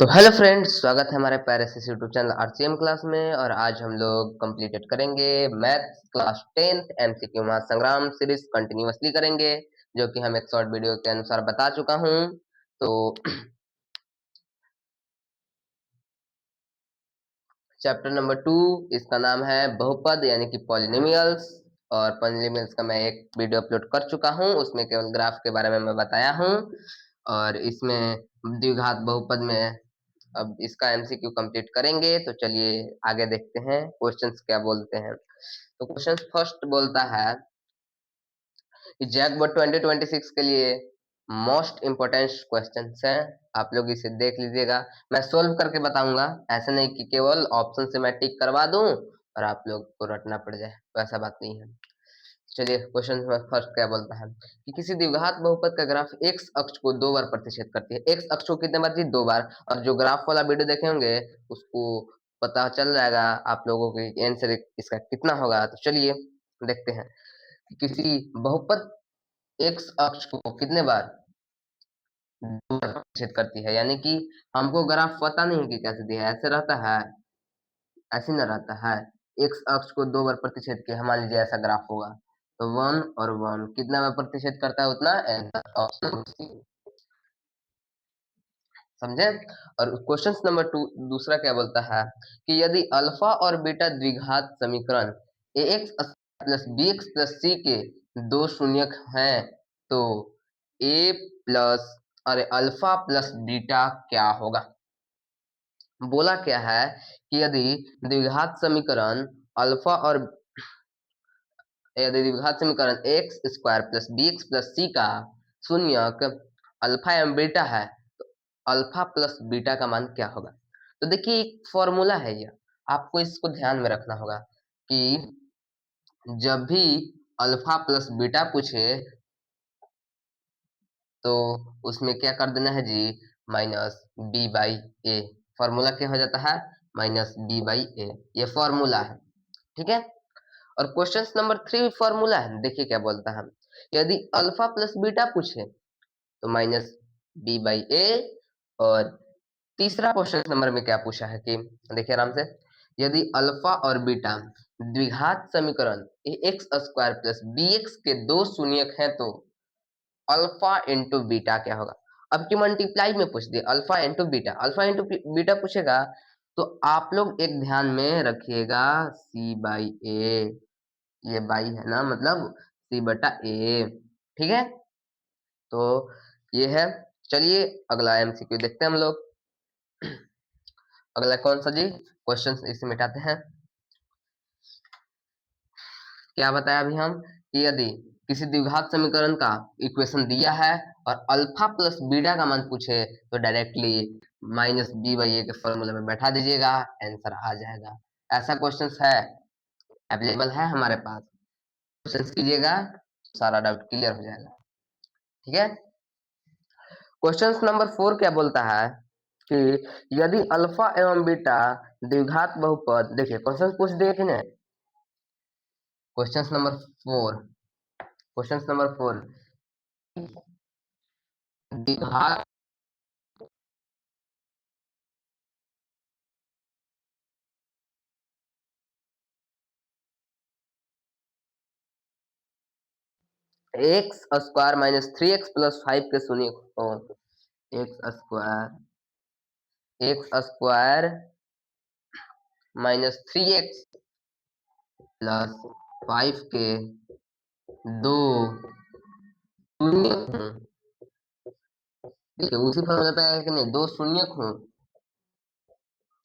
तो hello friends, स्वागत है हमारे प्यारे से यूट्यूब चैनल आरसीएम क्लास में। और आज हम लोग कंप्लीटेड करेंगे मैथ्स क्लास 10th एमसीक्यू महासंग्राम सीरीज कंटिन्यूअसली करेंगे, जो कि हम एक शॉर्ट वीडियो के अनुसार बता चुका हूं। तो चैप्टर नंबर 2, इसका नाम है बहुपद यानी कि पॉलिनोमियल्स। और पॉलिनोमियल्स का मैं एक वीडियो अपलोड कर चुका हूं, उसमें केवल ग्राफ के बारे में मैं बताया हूं। और इसमें द्विघात बहुपद में अब इसका एमसीक्यू कंप्लीट करेंगे। तो चलिए आगे देखते हैं क्वेश्चंस क्या बोलते हैं। तो क्वेश्चन फर्स्ट बोलता है कि जैकबोर्ड 2026 के लिए मोस्ट इंपोर्टेंट क्वेश्चन है, आप लोग इसे देख लीजिएगा। मैं सोल्व करके बताऊंगा, ऐसा नहीं कि केवल ऑप्शन से मैं टिक करवा दूं और आप लोग को रटना पड़ जाए, वैसा बात नहीं है। चलिए क्वेश्चन फर्स्ट क्या बोलता है कि किसी द्विघात बहुपद का ग्राफ एक्स अक्ष को 2 बार प्रतिच्छेद करती है। एक्स अक्ष को कितने बार जी? 2 बार। और जो ग्राफ वाला वीडियो देखे होंगे उसको पता चल जाएगा आप लोगों के आंसर इसका कितना होगा। तो चलिए देखते हैं कि किसी बहुपद एक्स अक्ष को कितने बार 2 बार प्रतिच्छेद करती है। यानी कि हमको ग्राफ पता नहीं कि कैसे दिया है, ऐसे रहता है, ऐसे न रहता है। एक्स अक्ष को 2 बार प्रतिच्छेद किया, मान लीजिए ऐसा ग्राफ होगा, तो 1 और 1 कितना बार प्रतिच्छेद करता है उतना आंसर ऑप्शन सी। समझे। और क्वेश्चन नंबर 2 दूसरा क्या बोलता है कि यदि अल्फा और बीटा द्विघात समीकरण ax plus bx plus c के दो शून्यक हैं, तो a प्लस अरे अल्फा प्लस बीटा क्या होगा। बोला क्या है कि द्विघात समीकरण अल्फा और यदि द्विघात समीकरण x square plus b x plus c का शून्यक अल्फा एवं बीटा है, तो अल्फा प्लस बीटा का मान क्या होगा। तो देखिए एक फॉर्मूला है, यह आपको इसको ध्यान में रखना होगा कि जब भी अल्फा प्लस बीटा पूछे तो उसमें क्या कर देना है जी, minus b by a. Formula क्या हो जाता है, माइनस बी बाई ए, ये फॉर्मूला है। ठीक है। और क्वेश्चन नंबर 3 फॉर्मूला है, देखिए क्या बोलता है, यदि अल्फा प्लस बीटा पूछे तो माइनस बी बाई ए। और तीसरा क्वेश्चन नंबर में क्या पूछा है कि देखिए आराम से, यदि अल्फा और बीटा द्विघात समीकरण x square plus b x के दो शून्यक हैं, तो अल्फा इंटू बीटा क्या होगा। अब की मल्टीप्लाई में पूछ दिया, alpha into beta, alpha into beta पूछेगा तो आप लोग एक ध्यान में रखिएगा, सी बाई ए, ये बाई है ना, मतलब सी बटा ए। ठीक है। तो ये है। चलिए अगला एमसीक्यू देखते हैं हम लोग। अगला कौन सा जी क्वेश्चन, इसे मिटाते हैं। क्या बताया अभी हम कि यदि किसी द्विघात समीकरण का इक्वेशन दिया है और अल्फा प्लस बीटा का मान पूछे तो डायरेक्टली माइनस बी बाई ए के फॉर्मूले में बैठा दीजिएगा, आंसर आ जाएगा। ऐसा क्वेश्चन है, अवेलेबल है हमारे पास, क्वेश्चन कीजिएगा, सारा डाउट क्लियर हो जाएगा। ठीक है। क्वेश्चन नंबर 4 क्या बोलता है कि यदि अल्फा एवं बीटा द्विघात बहुपद, देखिए क्वेश्चन पूछ दिए कि नहीं। क्वेश्चन नंबर 4, क्वेश्चन नंबर 4, द्विघात x square minus 3x plus 5 के शून्य को x square minus 3x plus 5 के दो शून्य हूँ। देखिए उसी फॉर्मूला पे आएगा कि नहीं, दो शून्य हूँ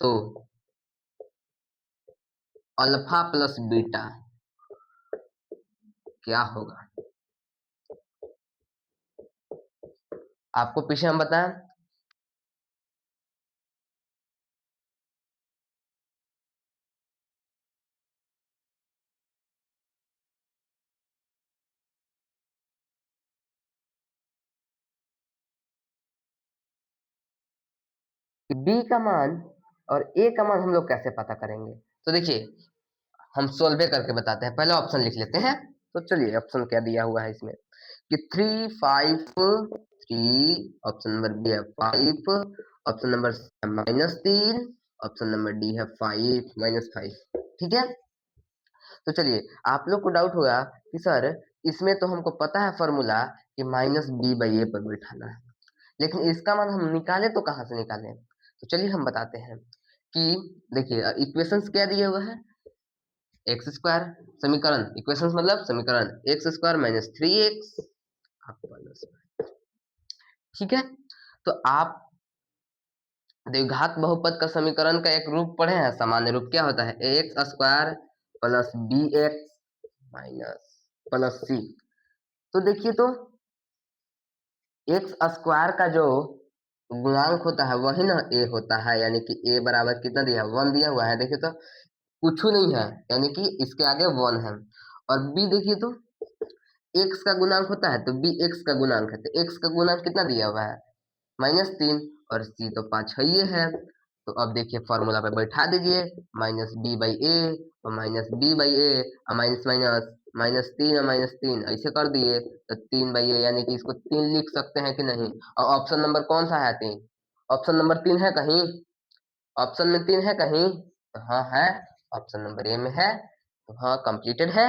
तो अल्फा प्लस बीटा क्या होगा। आपको पीछे हम बताएं, बी का मान और ए का मान हम लोग कैसे पता करेंगे। तो देखिए हम सोल्व करके बताते हैं, पहले ऑप्शन लिख लेते हैं। तो चलिए ऑप्शन क्या दिया हुआ है इसमें कि 3 5 3, ऑप्शन नंबर बी है 5 option number -3, option number D है 5 -5। ठीक है, तो चलिए आप लोग को डाउट होगा कि सर इसमें तो हमको पता है फॉर्मूला कि -b/a पर बैठाना है, लेकिन इसका मान हम निकाले तो कहाँ से निकालें? तो चलिए हम बताते हैं कि देखिए इक्वेशंस क्या दिए हुए हैं, एक्स स्क्वायर, समीकरण, इक्वेशंस मतलब समीकरण, एक्स स्क्वायर माइनस 3x, ठीक है। तो आप द्विघात बहुपद का समीकरण का एक रूप पढ़े हैं, सामान्य रूप क्या होता है, x square plus b x minus plus c. तो देखिए तो एक्स स्क्वायर का जो गुणांक होता है वही ना ए होता है, यानी कि ए बराबर कितना दिया है, 1 दिया हुआ है। देखिए तो कुछ नहीं है, यानी कि इसके आगे 1 है। और बी देखिए तो एक्स का गुणांक होता है तो बी एक्स का गुणांक है, तो एक्स का गुणांक कितना दिया हुआ है, -3, और सी तो 5 है ये है। तो अब देखिए फॉर्मूला पे बैठा दीजिए, -b/a और -b/a और माइनस माइनस -3 और -3 ऐसे कर दिए तो 3/a, यानी कि इसको 3 लिख सकते हैं कि नहीं। और ऑप्शन नंबर कौन सा है, 3, ऑप्शन नंबर 3 है कहीं, ऑप्शन में 3 है कहीं, तो हाँ है, ऑप्शन नंबर ए में है, तो हाँ कंप्लीटेड है।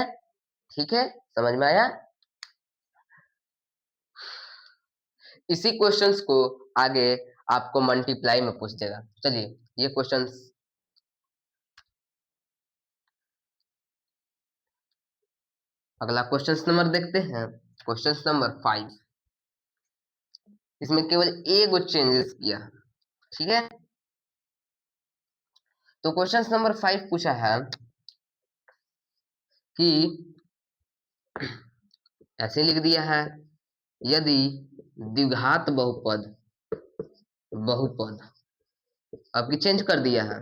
ठीक है, समझ में आया। इसी क्वेश्चंस को आगे आपको मल्टीप्लाई में पूछ देगा। चलिए ये क्वेश्चंस, अगला क्वेश्चंस नंबर देखते हैं, क्वेश्चंस नंबर 5। इसमें केवल एक चेंजेस किया, ठीक है। तो क्वेश्चंस नंबर 5 पूछा है कि ऐसे लिख दिया है, यदि द्विघात बहुपद, बहुपद आपकी चेंज कर दिया है,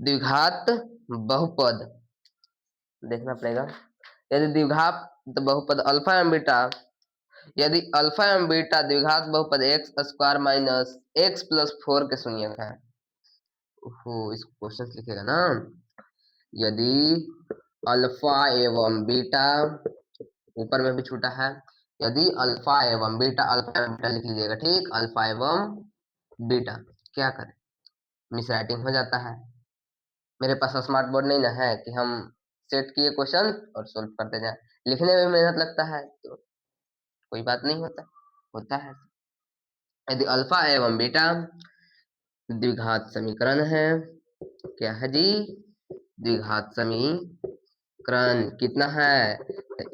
द्विघात बहुपद देखना पड़ेगा, यदि द्विघात बहुपद अल्फा एवं बीटा, यदि अल्फा एवं बीटा द्विघात बहुपद x square minus x plus 4 के शून्यक है। इस क्वेश्चन लिखेगा ना, यदि अल्फा एवं बीटा, ऊपर में भी छूटा है, यदि अल्फा एवं बीटा, अल्फा एवं बीटा लिख लीजिएगा, ठीक, अल्फा एवं बीटा, क्या करें, मिस राइटिंग हो जाता है। मेरे पास स्मार्ट बोर्ड नहीं ना है कि हम सेट किए क्वेश्चन और सोल्व करते जाए, लिखने में मेहनत लगता है, तो कोई बात नहीं होता, होता है। यदि अल्फा एवं बीटा द्विघात समीकरण है, क्या है जी, द्विघात समीकरण कितना है,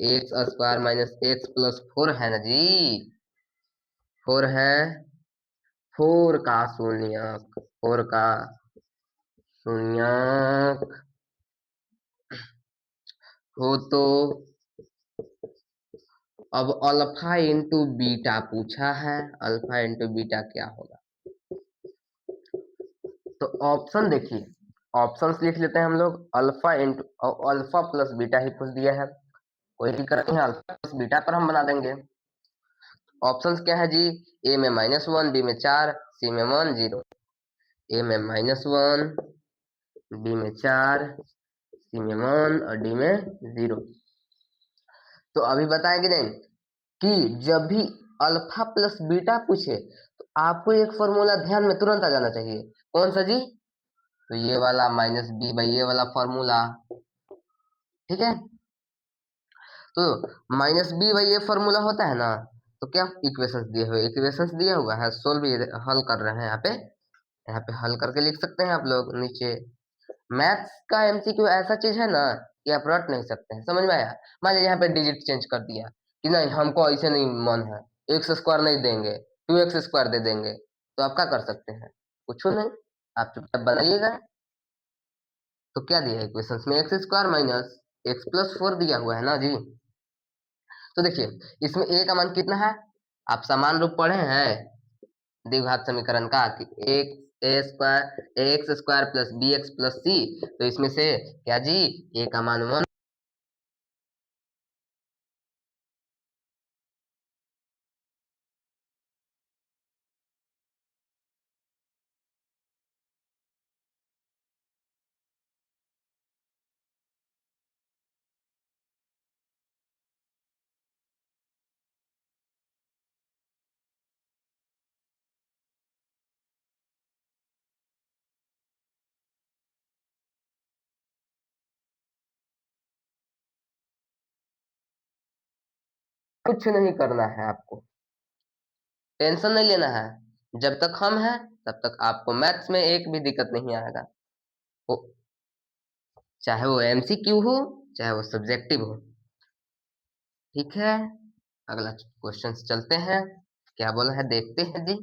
x square minus x plus 4 है ना जी, 4 है, 4 का शून्यक, 4 का शून्यक हो तो अब अल्फा इंटू बीटा पूछा है, अल्फा इंटू बीटा क्या होगा, तो ऑप्शन देखिए, ऑप्शंस लिख लेते हैं हम लोग, alpha into alpha plus beta ही पूछ दिया है, कोई दिक्कत नहीं है, अल्फा प्लस बीटा पर हम बना देंगे। ऑप्शंस क्या है जी, ए में -1, बी में 4, सी में 1 0, ए में -1, बी में 4, सी में 1 और डी में 0। तो अभी बताएंगे नहीं कि जब भी अल्फा प्लस बीटा पूछे तो आपको एक फॉर्मूला ध्यान में तुरंत आ जाना चाहिए, कौन सा जी, तो ये वाला -b/a वाला फॉर्मूला, ठीक है। तो -b/a फॉर्मूला होता है ना, तो क्या इक्वेशंस दिए हुए, इक्वेशंस दिया हुआ है, सोल्व हल कर रहे हैं, यहाँ पे हल करके लिख सकते हैं आप लोग नीचे। मैथ्स का एमसीक्यू ऐसा चीज है ना कि आप रट नहीं सकते हैं, समझ में आया। मान लीजिए यहाँ पे डिजिट चेंज कर दिया कि नहीं हमको ऐसे नहीं मन है, एक्स स्क्वायर नहीं देंगे, 2x स्क्वायर दे देंगे, तो आप क्या कर सकते हैं, कुछ नहीं, आप चुपचाप बनाइएगा। तो क्या दिया इक्वेशंस में, x square minus x plus 4 दिया हुआ है ना जी। तो देखिए इसमें ए का मान कितना है, आप समान रूप पढ़े हैं द्विघात समीकरण का कि x square plus b x plus c, तो इसमें से क्या जी, ए का मान 1 कुछ नहीं करना है आपको, टेंशन नहीं लेना है। जब तक हम हैं तब तक आपको मैथ्स में एक भी दिक्कत नहीं आएगा। वो चाहे वो एमसीक्यू हो, चाहे वो सब्जेक्टिव हो। ठीक है, अगला क्वेश्चन चलते हैं, क्या बोला है देखते हैं जी।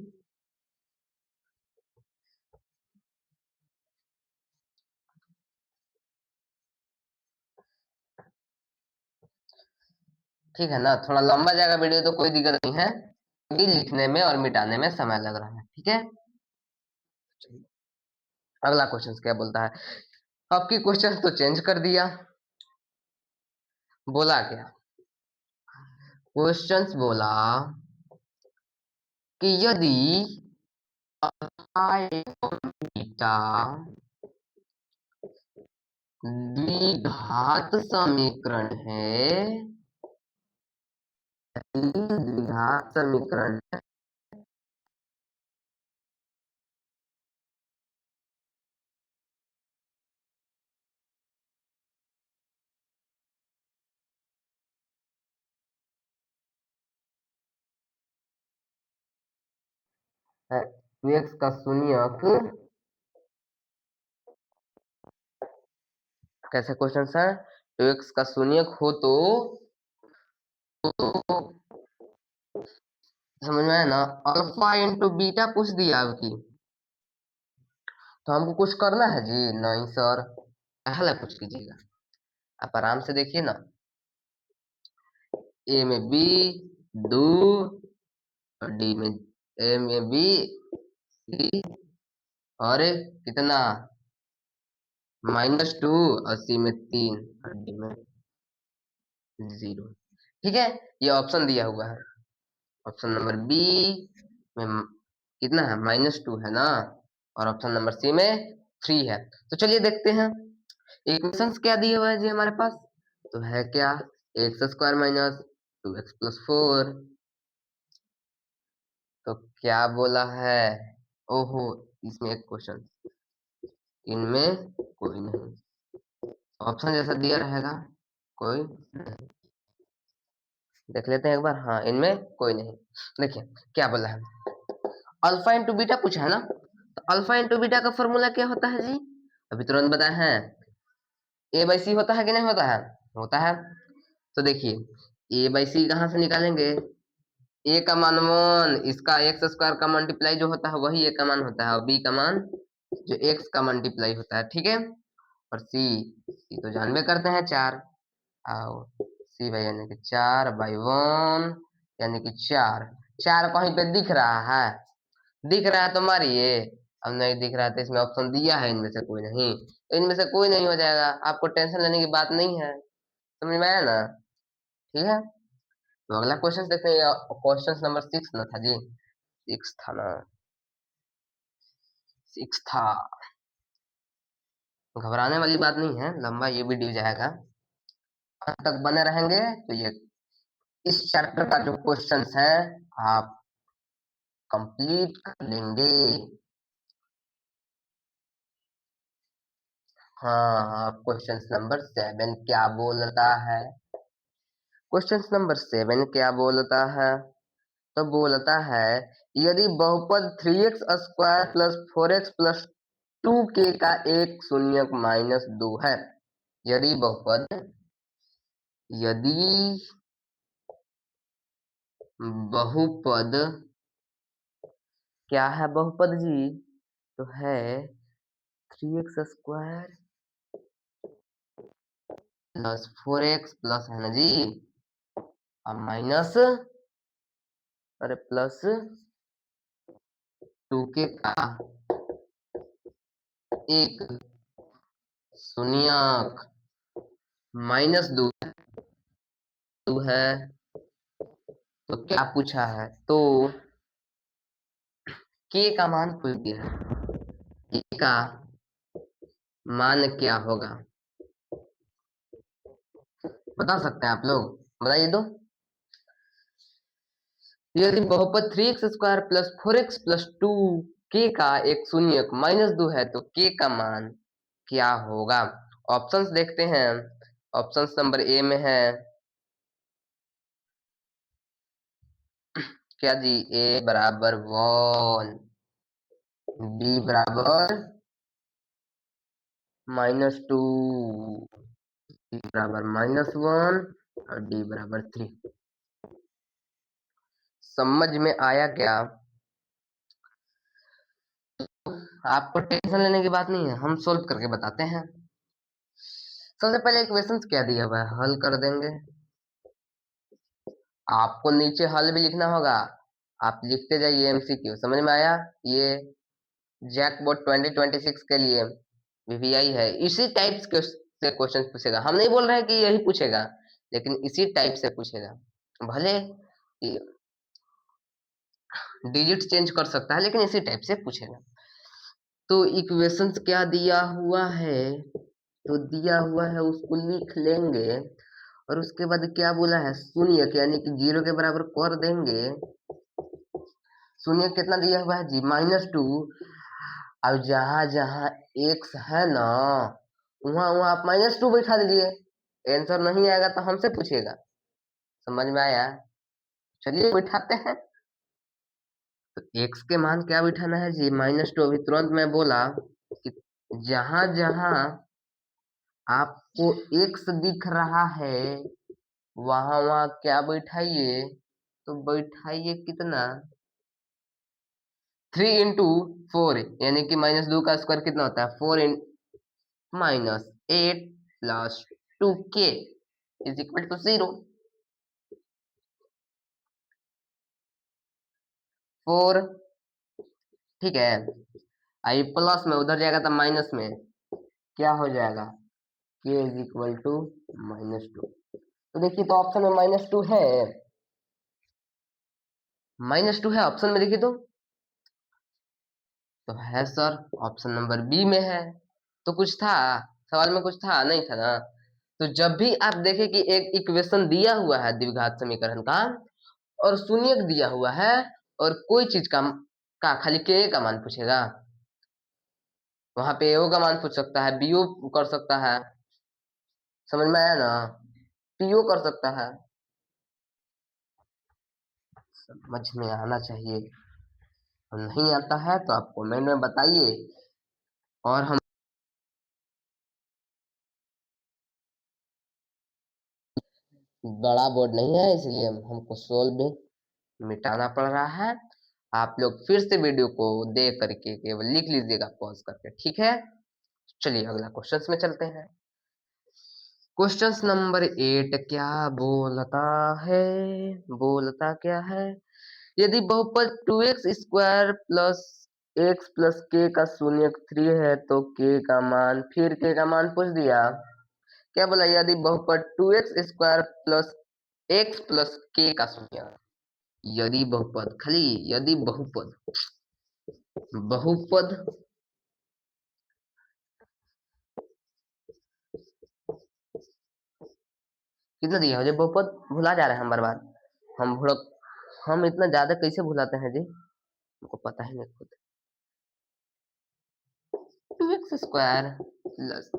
ठीक है ना, थोड़ा लंबा जाएगा वीडियो तो कोई दिक्कत नहीं है, क्योंकि लिखने में और मिटाने में समय लग रहा है। ठीक है, अगला क्वेश्चन क्या बोलता है। आपकी क्वेश्चन तो चेंज कर दिया। बोला क्या, क्वेश्चंस बोला कि यदि बीटा द्विघात समीकरण है, द्विघात समीकरण है, 2x का शून्यक, कैसे क्वेश्चन है, 2x का शून्यक हो तो समझ में आया ना, अल्फा इंटू बीटा पूछ दिया आपकी, तो हमको कुछ करना है जी नहीं सर, पहले कुछ कीजिएगा, आप आराम से देखिए ना। ए में बी 2, और डी में, ए में बी सी, और कितना -2, और सी में 3, और डी में 0। ठीक है, ये ऑप्शन दिया हुआ है, ऑप्शन नंबर बी में कितना है -2 है ना, और ऑप्शन नंबर सी में 3 है। तो चलिए देखते हैं इक्वेशंस क्या दिए हुआ है जी हमारे पास। तो है क्या, x² माइनस 2x+4। तो क्या बोला है, ओहो, इसमें एक क्वेश्चन, इनमें कोई नहीं, ऑप्शन जैसा दिया रहेगा कोई नहीं। देख लेते हैं एक बार, हाँ इनमें कोई नहीं। देखिए क्या बोला है, अल्फा इंटू बीटा पूछा है ना, तो अल्फा इंटू बीटा का फॉर्मूला क्या होता है जी, अभी तुरंत बताए हैं, ए बाई सी होता है कि नहीं होता है, होता है। तो देखिए ए बाई सी कहाँ से निकालेंगे, ए का मान 1, इसका x² का मल्टीप्लाई जो होता है वही ए का मान होता है, और बी का मान जो x का मल्टीप्लाई होता है। ठीक है, और सी तो जानबे करते हैं 4, आओ सी बाई यानी कि 4/1, यानी कि 4। 4 कहीं पे दिख रहा है, दिख रहा है तो मारिए, अब नहीं दिख रहा है तो इसमें ऑप्शन दिया है इनमें से कोई नहीं, तो इनमें से कोई नहीं हो जाएगा, आपको टेंशन लेने की बात नहीं है, समझ में आया ना। ठीक है, तो अगला क्वेश्चन देखते हैं, क्वेश्चन नंबर 6 ना था जी, 6 था ना, 6 था, घबराने वाली बात नहीं है, लंबा ये वीडियो जाएगा, अंत तक बने रहेंगे तो ये इस चैप्टर का जो क्वेश्चन है आप कंप्लीट कर लेंगे। हाँ, क्वेश्चन नंबर 7 क्या बोलता है, क्वेश्चन नंबर 7 क्या बोलता है, तो बोलता है यदि बहुपद 3x² plus 4x plus 2k का एक शून्यक -2 है, यदि बहुपद, यदि बहुपद, क्या है बहुपद जी, तो है 3x² प्लस 4x प्लस है ना जी, और माइनस, अरे प्लस 2k का एक शून्यक -2 है। तो क्या पूछा है, तो k का मान पूछ दिया है, k का मान क्या होगा, बता सकते हैं आप लोग, बताइए तो। यदि बहुपद 3x² plus 4x plus 2k का एक शून्यक -2 है तो k का मान क्या होगा। ऑप्शंस देखते हैं, ऑप्शंस नंबर ए में है क्या जी, a बराबर 1, b बराबर -2, c बराबर -1 और d बराबर 3। समझ में आया क्या? आपको टेंशन लेने की बात नहीं है, हम सोल्व करके बताते हैं। सबसे पहले इक्वेशंस क्या दिया हुआ है, हल कर देंगे। आपको नीचे हल भी लिखना होगा, आप लिखते जाइए एमसीक्यू। समझ में आया? ये जैकपॉट 2026 के लिए वीवीआई है, इसी टाइप्स के से क्वेश्चन पूछेगा। हम नहीं बोल रहे हैं कि यही पूछेगा, लेकिन इसी टाइप से पूछेगा। भले डिजिट चेंज कर सकता है, लेकिन इसी टाइप से पूछेगा। तो इक्वेशंस क्या दिया हुआ है, तो दिया हुआ है उसको लिख लेंगे, और उसके बाद क्या बोला है, शून्य यानी कि 0 के बराबर कर देंगे। शून्य कितना दिया हुआ है जी, -2। अब जहां जहां एक्स है ना, वहां वहां आप -2 बैठा दीजिए। आंसर नहीं आएगा तो हमसे पूछिएगा। समझ में आया? चलिए बैठाते हैं। तो एक्स के मान क्या बिठाना है जी, -2। अभी तुरंत मैं बोला कि जहां जहां आपको एक्स दिख रहा है, वहां वहां क्या बैठाइए, तो बैठाइए कितना, 3 × 4, यानी कि -2 का स्क्वायर कितना होता है, 4 -8 + 2k = 0। 4, ठीक है। आई प्लस में उधर जाएगा तो माइनस में, क्या हो जाएगा, k = -2। तो देखिए, तो ऑप्शन में -2 है, -2 है ऑप्शन में, देखिए तो है सर, ऑप्शन नंबर बी में है। तो कुछ था सवाल में, कुछ था नहीं था ना? तो जब भी आप देखें कि एक इक्वेशन दिया हुआ है द्विघात समीकरण का, और शून्यक दिया हुआ है, और कोई चीज का खाली के का मान पूछेगा, वहां पे ओ का मान पूछ सकता है, बीओ कर सकता है। समझ में आया ना? पीओ कर सकता है। समझ में आना चाहिए। नहीं आता है तो आप कमेंट में बताइए, और हम बड़ा बोर्ड नहीं है, इसलिए हमको सोल्व भी मिटाना पड़ रहा है। आप लोग फिर से वीडियो को देख करके केवल लिख लीजिएगा पॉज करके, ठीक है? चलिए अगला क्वेश्चंस में चलते हैं। क्वेश्चंस नंबर 8 क्या बोलता है, बोलता क्या है, यदि बहुपद 2x² plus x plus k का शून्यक 3 है तो k का मान, फिर k का मान पूछ दिया। क्या बोला, यदि बहुपद 2x² plus x plus k का शून्यक, यदि बहुपद, खाली यदि बहुपद, बहुपद कितना दिया हो जी, बहुपद भुला जा रहे हैं हम बार बार। हम भुड़क हम इतना ज्यादा कैसे भुलाते हैं जी, हमको पता ही नहीं खुद। 2x² प्लस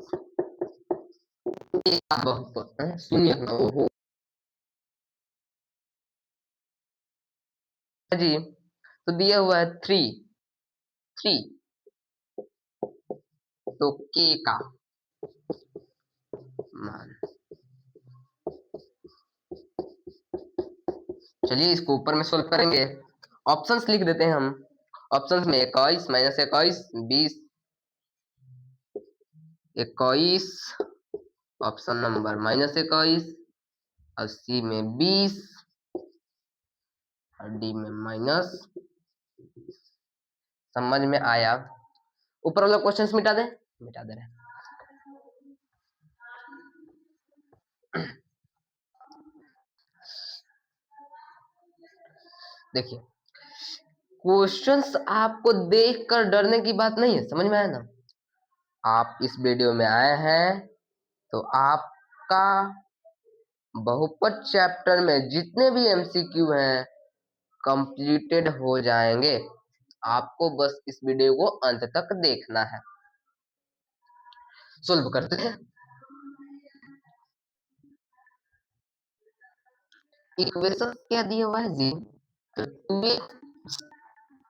k का बहुपद शून्य हो जी, तो दिया हुआ है 3, तो k का मान, चलिए इसको ऊपर में सोल्व करेंगे। ऑप्शंस लिख देते हैं हम। ऑप्शंस में 21 -21 20, 21 ऑप्शन नंबर -21, और सी में 20, और डी में माइनस। समझ में आया? ऊपर वाला क्वेश्चंस मिटा दे, मिटा दे रहे हैं। देखिए, क्वेश्चंस आपको देखकर डरने की बात नहीं है, समझ में आया ना? आप इस वीडियो में आए हैं तो आपका बहुपद चैप्टर में जितने भी एमसीक्यू हैं कंप्लीटेड हो जाएंगे। आपको बस इस वीडियो को अंत तक देखना है। सोल्व करते हैं। इक्वेशन क्या दिया हुआ है जी, तो 2x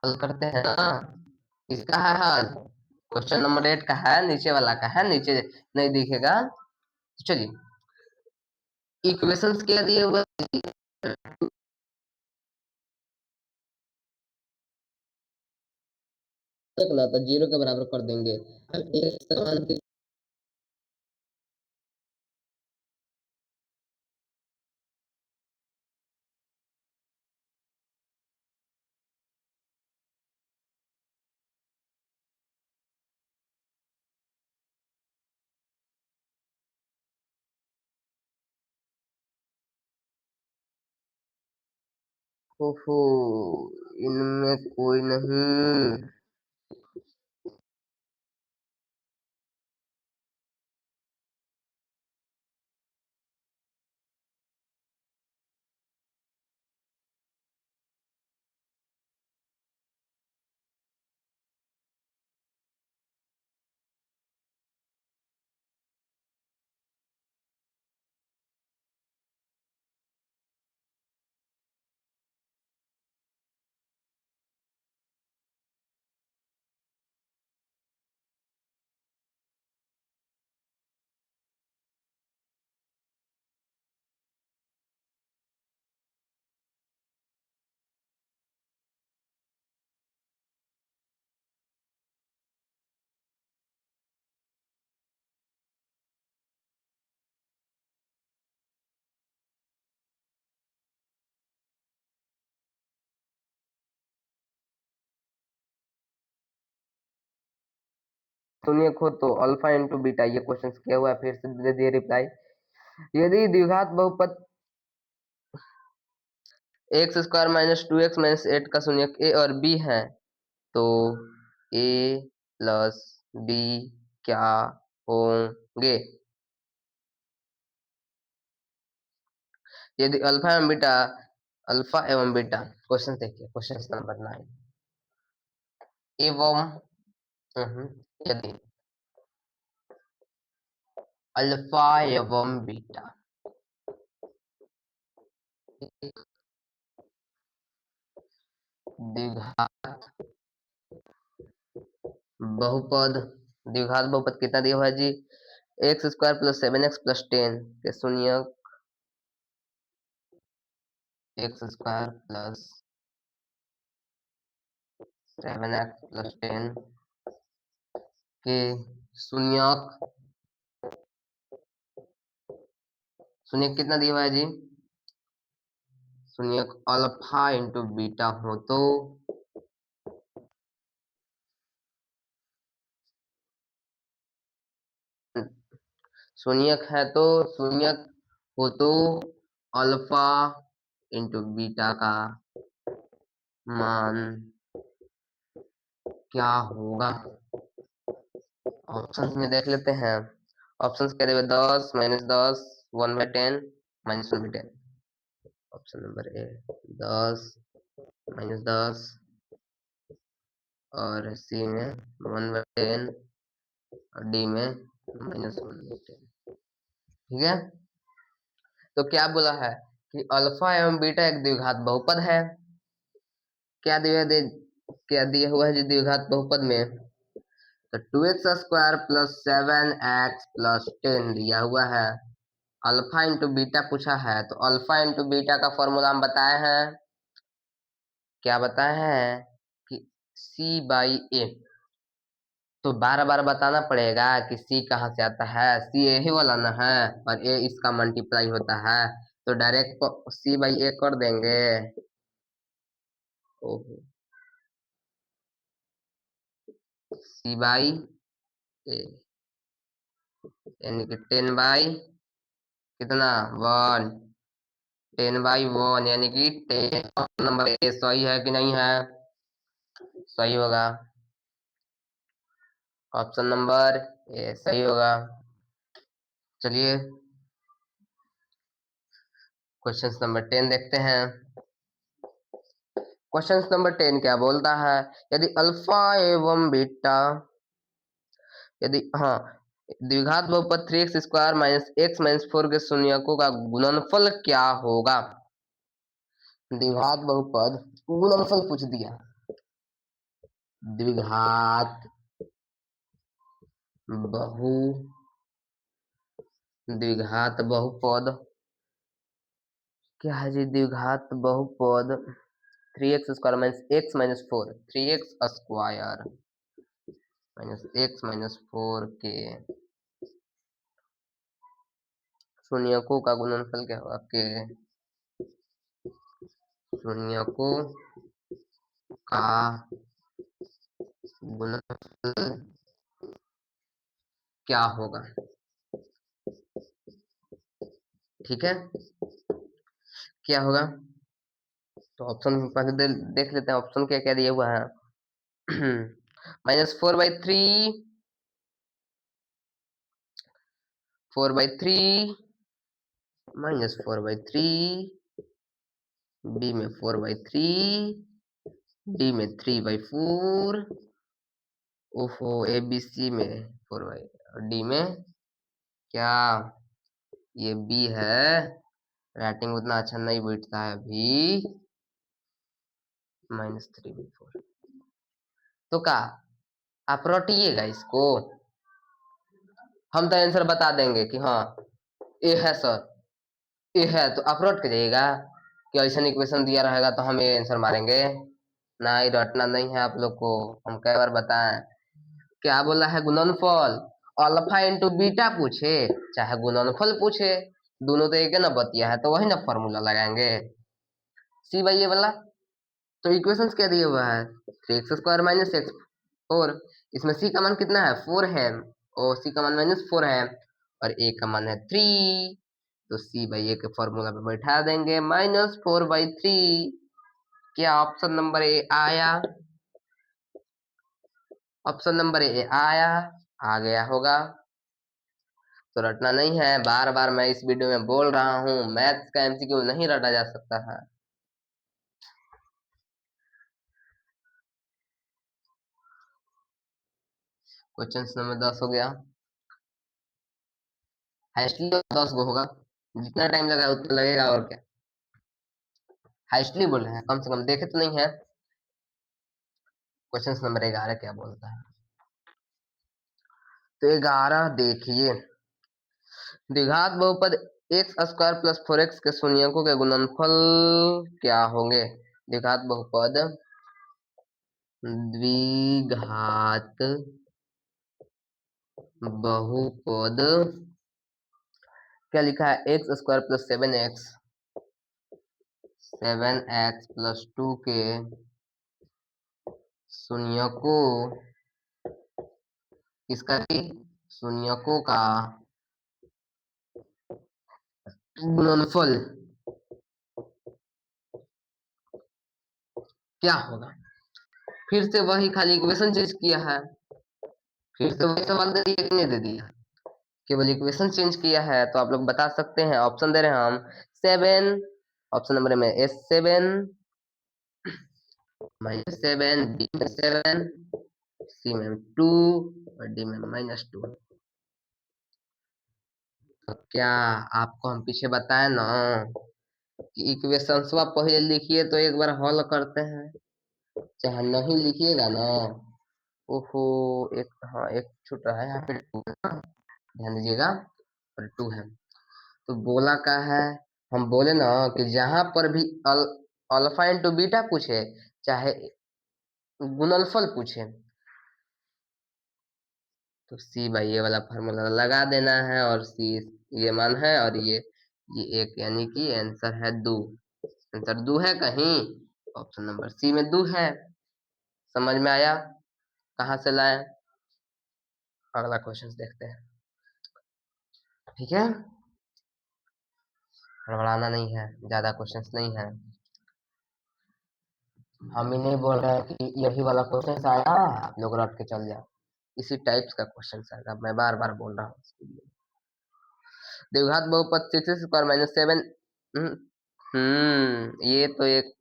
हल करते हैं ना। इसका है हल, क्वेश्चन नंबर 8 का है, नीचे वाला का है, नीचे नहीं दिखेगा। चलिए इक्वेशंस क्या दिए हुए ना, तो 0 के बराबर कर देंगे। हम x का मान ओहो, इनमें कोई नहीं। सुनिए खुद तो, अल्फा इंटू बीटा ये क्वेश्चन किया हुआ है, फिर से दे दिए रिप्लाई। यदि द्विघात बहुपद x square minus 2x minus 8 का शून्यक a और b है, तो a प्लस b क्या होंगे? यदि अल्फा एवं बीटा, क्वेश्चन देखिए, क्वेश्चन नंबर 9, एवं यदि अल्फा एवं बीटा एक द्विघात बहुपद, द्विघात बहुपद कितना दिया हुआ है जी? X square plus 7x plus 10 के शून्य, x square plus 7x plus 10 के शून्यक, शून्यक कितना दिया हुआ है जी? शून्यक अल्फा इंटू बीटा हो तो शून्यक है तो शून्यक हो तो अल्फा इंटू बीटा का मान क्या होगा? ऑप्शंस में देख लेते हैं। ऑप्शंस क्या देवे? 10 माइनस 10, 1/10, -1/10। ऑप्शन नंबर ए 10 -10 और सी में 1/10 और डी में -1/10। ठीक है, तो क्या बोला है कि अल्फा एवं बीटा एक द्विघात बहुपद है। क्या दिया दे क्या दिया हुआ है जी द्विघात बहुपद में? तो 2x square plus 7x plus 10 दिया हुआ है। अल्फा इंटू बीटा पूछा है, तो अल्फा इंटू बीटा का फॉर्मूला हम बताए हैं। क्या बताए हैं कि c बाई ए। तो बार बार बताना पड़ेगा कि c कहाँ से आता है, c यही वाला ना है और a इसका मल्टीप्लाई होता है, तो डायरेक्ट c बाई ए कर देंगे। ओहो, c बाई ए यानी कि 10 बाई कितना 1, 10/1 यानी कि 10। नंबर ए सही है कि नहीं है? सही होगा, ऑप्शन नंबर ए सही होगा। चलिए क्वेश्चन नंबर 10 देखते हैं। क्वेश्चन नंबर 10 क्या बोलता है? यदि अल्फा एवं बीटा, यदि हाँ द्विघात बहुपद 3x square minus x minus 4 के शून्यकों का गुणनफल क्या होगा? द्विघात बहुपद गुणनफल पूछ दिया। द्विघात बहु द्विघात बहुपद क्या है जी? द्विघात बहुपद 3x square minus x minus 4, 3x square minus x minus 4 के शून्यकों का गुणनफल क्या होगा? के शून्यकों का गुणनफल क्या होगा? ठीक है, क्या होगा? तो ऑप्शन पहले देख लेते हैं, ऑप्शन क्या क्या दिया हुआ है। -4/3, 4/3, -4/3, बी में 4/3, डी में 3/4, ओफो ए बी सी में 4/, और डी में क्या? ये बी है। राइटिंग उतना अच्छा नहीं बैठता है अभी। -3/4 तो क्या आप रटिएगा इसको? हम तो आंसर बता देंगे कि हाँ ए है सर, ए है, तो आप रट के जाइएगा कि ऐसा इक्वेशन दिया रहेगा तो हम ये आंसर मारेंगे। ना, ये रटना नहीं है आप लोग को। हम कई बार बताएं, क्या बोला है? गुणनफल अल्फा इंटू बीटा पूछे चाहे गुणनफल पूछे, दोनों तो एक है ना बतिया है, तो वही ना फॉर्मूला लगाएंगे। सी भाई ये वाला तो इक्वेशंस क्या दिया हुआ है? 3x² माइनस एक्स 4, इसमें सी का मान कितना है? 4 है, और सी का मान -4 है, और ए का मान है 3, तो सी बाई ए के फॉर्मूला पे बैठा देंगे -4/3। क्या ऑप्शन नंबर ए आया? ऑप्शन नंबर ए आया, आ गया होगा। तो रटना नहीं है, बार बार मैं इस वीडियो में बोल रहा हूँ, मैथ्स का एमसीक्यू नहीं रटा जा सकता है। क्वेश्चन नंबर 10 हो गया। हाइस्टली 10 गो होगा, जितना टाइम लगा उतना लगेगा, और क्या। हाइस्टली बोल रहे हैं, कम से कम देखे तो नहीं है। क्वेश्चन नंबर 11 क्या बोलता है? तो 11 देखिए, द्विघात बहुपद x² + 4x के शून्यकों के गुणनफल क्या होंगे? द्विघात बहुपद द्विघात बहुपद क्या लिखा है? x² + 7x 2 के शून्यकों, किसका भी? शून्यकों का गुणनफल क्या होगा? फिर से वही खाली इक्वेशन चेंज किया है, फिर से वही सवाल दे दिया कि नहीं दे दिया? केवल इक्वेशन चेंज किया है। तो आप लोग बता सकते हैं, ऑप्शन दे रहे हैं हम 7, ऑप्शन नंबर में S7 -7, बी में 7, सी में 2, और डी में -2। तो क्या आपको हम पीछे बताए ना कि इक्वेशन आप पहले लिखिए तो एक बार हल करते हैं, चाहे नहीं लिखिएगा ना। ओहो, एक, हाँ एक छूट रहा है यहाँ पे, 2 है ना, ध्यान दीजिएगा, और 2 है। तो बोला का है, हम बोले ना कि जहां पर भी अल्फा इंटू बीटा पूछे चाहे गुणनफल पूछे, तो सी भाई ये वाला फार्मूला लगा देना है, और सी ये मान है, और ये एक, यानी कि आंसर है 2। आंसर 2 है कहीं? ऑप्शन नंबर सी में 2 है। समझ में आया कहाँ से लाए? अगला क्वेश्चन देखते हैं, ठीक है। हड़बड़ाना नहीं है, ज्यादा क्वेश्चंस नहीं है। हम ही नहीं बोल रहे हैं कि यही वाला क्वेश्चन आया आप लोग रट के चल जाओ, इसी टाइप्स का क्वेश्चन आएगा, मैं बार बार बोल रहा हूँ। द्विघात बहुपद 6x² - 7, ये तो एक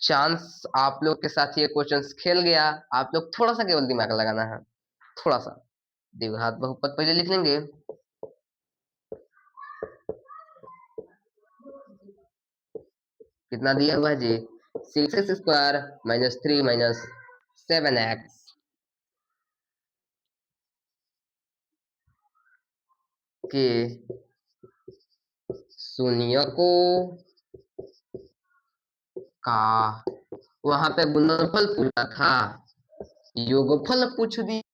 चांस आप लोग के साथ ये क्वेश्चंस खेल गया। आप लोग थोड़ा सा केवल दिमाग लगाना है, थोड़ा सा। द्विघात बहुपद पहले लिख लेंगे, कितना दिया हुआ है जी? 6x² माइनस 3 माइनस 7x के शून्य का वहां पे गुणनफल पूछा था, योगफल पूछ दिया।